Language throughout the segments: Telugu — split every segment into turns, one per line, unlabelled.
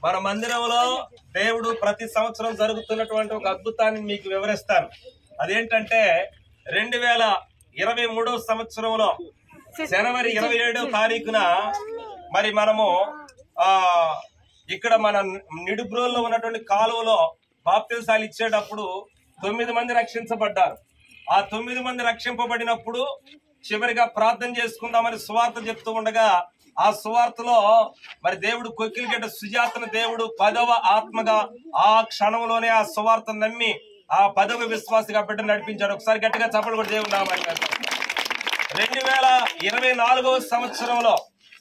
మన మందిరంలో దేవుడు ప్రతి సంవత్సరం జరుగుతున్నటువంటి ఒక అద్భుతాన్ని మీకు వివరిస్తాను. అదేంటంటే 2023 సంవత్సరంలో జనవరి 27వ తారీఖున మరి మనము ఇక్కడ మన నిడుబ్రోల్లో ఉన్నటువంటి కాలువలో బాప్తిసాలు ఇచ్చేటప్పుడు 9 మంది రక్షించబడ్డారు. ఆ 9 మంది రక్షింపబడినప్పుడు చివరిగా ప్రార్థన చేసుకుందామని సువార్త చెప్తూ ఉండగా ఆ సువార్తలో మరి దేవుడు కొక్కిలిగడ్డ సుజాతను దేవుడు 10వ ఆత్మగా ఆ క్షణంలోనే ఆ సువార్త నమ్మి ఆ 10వ విశ్వాసిగా బిడ్డ నడిపించాడు. ఒకసారి గట్టిగా చప్పట్లు కూడా దేవుడు నామని. 2024వ సంవత్సరంలో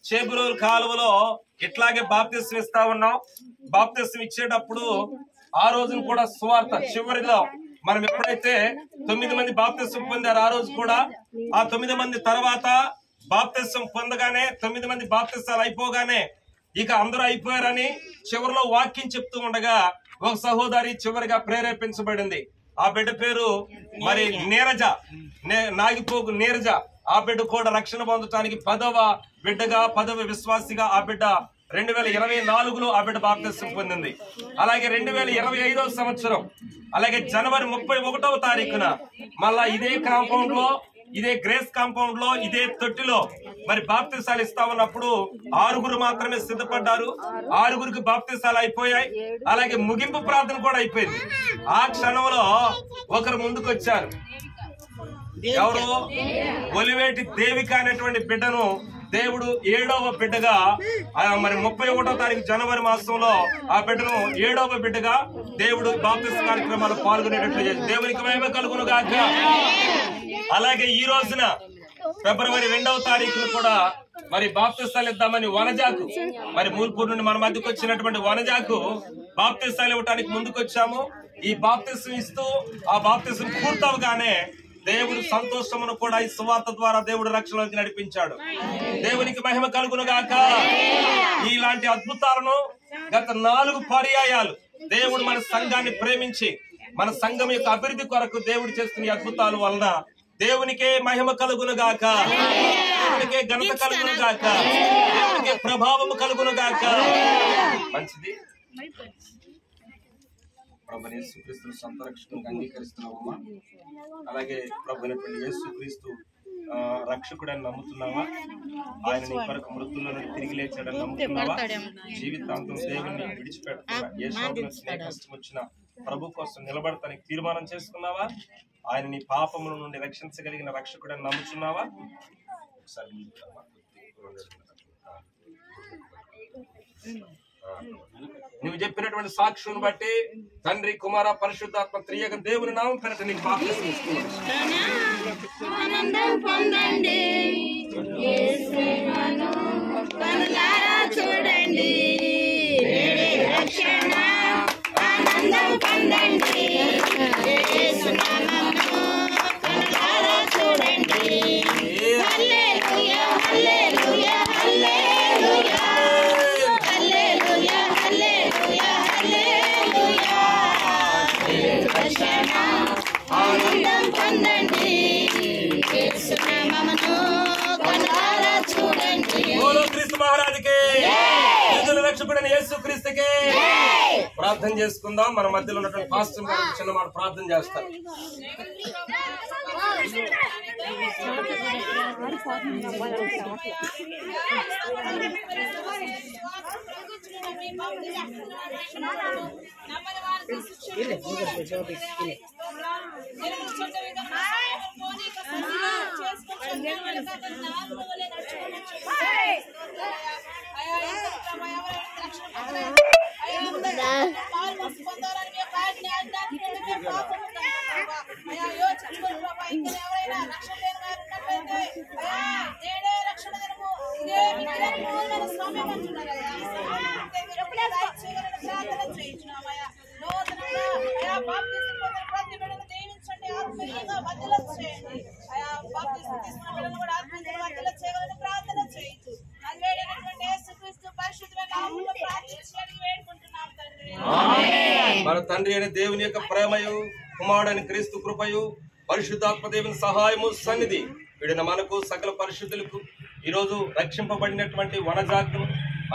చేబురూరు కాలువలో ఇట్లాగే బాప్తిస్వం ఇస్తా ఉన్నాం. బాప్తిస్వం ఇచ్చేటప్పుడు ఆ రోజున కూడా సువార్త చివరిలో మనం ఎప్పుడైతే 9 మంది బాప్తిస్వం పొందారు ఆ రోజు కూడా ఆ 9 మంది తర్వాత బాప్తిస్వం పొందగానే 9 మంది బాప్తిస్వాలు అయిపోగానే ఇక అందరూ అయిపోయారని చివరిలో వాక్యం చెప్తూ ఉండగా ఒక సహోదరి చివరిగా ప్రేరేపించబడింది. ఆ బిడ్డ పేరు మరి నీరజ, నాగిపోగు నీరజ. ఆ బిడ్డ కూడా రక్షణ పొందటానికి 10వ బిడ్డగా 10వ విశ్వాసిగా ఆ బిడ్డ 2024లో ఆ బిడ్డ బాప్తిస్వం పొందింది. అలాగే 2025వ సంవత్సరం అలాగే జనవరి 31వ తారీఖున మళ్ళా ఇదే కాంపౌండ్ లో ఇదే గ్రేస్ కాంపౌండ్ లో ఇదే తొట్టిలో మరి బాప్తిసాలు ఇస్తా ఉన్నప్పుడు 6 మాత్రమే సిద్ధపడ్డారు. 6 బాప్తిసాలు అయిపోయాయి. అలాగే ముగింపు ప్రార్థన కూడా అయిపోయింది. ఆ క్షణంలో ఒకరు ముందుకు వచ్చారు. ఎవరు? ఒలివేటి దేవిక అనేటువంటి బిడ్డను దేవుడు 7వ బిడ్డగా మరి 31వ తారీఖు జనవరి మాసంలో ఆ బిడ్డను 7వ బిడ్డగా దేవుడు బాప్తిస్మ కార్యక్రమాలు పాల్గొనేటట్లు చేసి దేవునికి మహిమ కలుగును గాక. అలాగే ఈ రోజున ఫిబ్రవరి 2వ తారీఖును కూడా మరి బాప్తిస్తాలు ఇద్దామని వనజాకు మరి మూల్పూర్ నుండి మన మధ్యకు వచ్చినటువంటి వనజాకు బాప్తిస్తాలు ఇవ్వడానికి ముందుకు వచ్చాము. ఈ బాప్తిస్వం ఇస్తూ ఆ బాప్తిస్వం పూర్తవగానే దేవుడు సంతోషమును కూడా ఈ సువార్త ద్వారా దేవుడు రక్షణలోకి నడిపించాడు. దేవునికి మహిమ కలుగును గాక. ఇలాంటి అద్భుతాలను గత 4 పర్యాయాలు దేవుడు మన సంఘాన్ని ప్రేమించి మన సంఘం యొక్క అభివృద్ధి కొరకు దేవుడు చేస్తున్న అద్భుతాల వలన దేవునికే మహిమ కలుగును గాక, దేవునికే ఘనత కలుగును గాక, దేవునికే ప్రభావము కలుగును గాక. మంచిది. ప్రభుని యేసుక్రీస్తు సొంత రక్షకునిగా అంగీకరిస్తున్నావమ్మా? అలాగే ప్రభునటువంటి యేసుక్రీస్తు రక్షకుడని నమ్ముతున్నావా? ఆయన నీ కొరకు మృతుల్లో నుండి తిరిగి లేచాడని నమ్ముతున్నావా? జీవితాంతం దేవుణ్ణి విడిచిపెట్టుకున్నా ఏ కష్టం వచ్చినా ప్రభు కోసం నిలబడతానికి తీర్మానం చేసుకున్నావా? ఆయన నీ పాపముల నుండి రక్షించగలిగిన రక్షకుడని నమ్ముతున్నావా? ఒకసారి నువ్వు చెప్పినటువంటి సాక్షుని బట్టి తండ్రి కుమార పరిశుద్ధాత్మ త్రియక దేవుని నామం పేరిట నీకు బాప్తిస్మం ఇస్తున్నాను.
చూడండి రక్షణ ఆనందం పొందండి, చూడండి. హల్లెలూయా హల్లెలూయా హల్లెలూయా హల్లెలూయా హల్లెలూయా హల్లెలూయా. రక్షణ ఆనందం పొందండి, యేసు నామమును కనులారా చూడండి.
బోలో క్రీస్తు మహారాజుకే, రక్షకుడైన యేసుక్రీస్తుకే. ప్రార్థన చేసుకుందాం. మన మధ్యలో ఉన్నటువంటి పాస్టర్ గారు చిన్న మాట ప్రార్థన చేస్తారు. మన తండ్రి అయిన దేవుని యొక్క ప్రేమయు కుమారుడైన క్రీస్తు కృపయు పరిశుద్ధాత్మ దేవుని సహాయము సన్నిధి వీడిన మనకు సకల పరిశుద్ధులకు ఈరోజు రక్షింపబడినటువంటి వనజాకును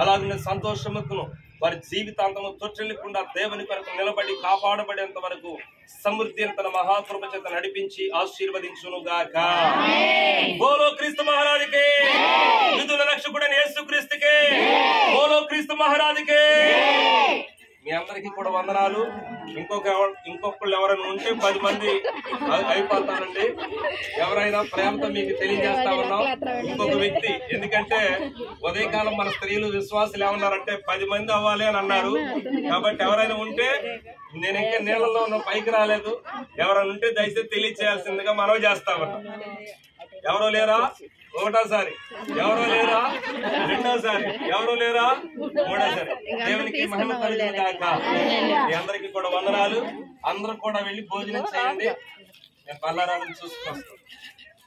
అలాగే సంతోషముకును వారి జీవితాంతము తొట్టిల్లకుండా దేవుని కొరకు నిలబడి కాపాడబడేంత వరకు సమృద్ధి తన మహాకృప చేత నడిపించి ఆశీర్వదించును గాక. బోలో క్రీస్తు మహారాజుకే, యూదుల రక్షకుడైన యేసుక్రీస్తుకే, బోలో క్రీస్తు మహారాజుకే. మీ అందరికీ కూడా వందనాలు. ఇంకొకళ్ళు ఎవరైనా ఉంటే 10 మంది అయిపోతారండి. ఎవరైనా ప్రేమతో మీకు తెలియజేస్తా ఉన్నాం. ఇంకొక వ్యక్తి, ఎందుకంటే ఉదయకాలం మన స్త్రీలు విశ్వాసులు ఏమన్నారంటే 10 మంది అవ్వాలి అని అన్నారు. కాబట్టి ఎవరైనా ఉంటే, నేను ఇంకా నీళ్ళలో ఉన్న పైకి రాలేదు, ఎవరైనా ఉంటే దయచేసి తెలియచేయాల్సిందిగా మనవి చేస్తా ఉన్నాం. ఎవరో లేరా? ఒకటోసారి. ఎవరో లేరా? రెండోసారి. ఎవరో లేరా? మూడోసారి. దేవునికి మహిమ కలుగును గాక. మీ అందరికీ కూడా వందనాలు. అందరూ కూడా వెళ్ళి భోజనం చేయండి. నేను పల్లారాలను చూసుకొస్తాను.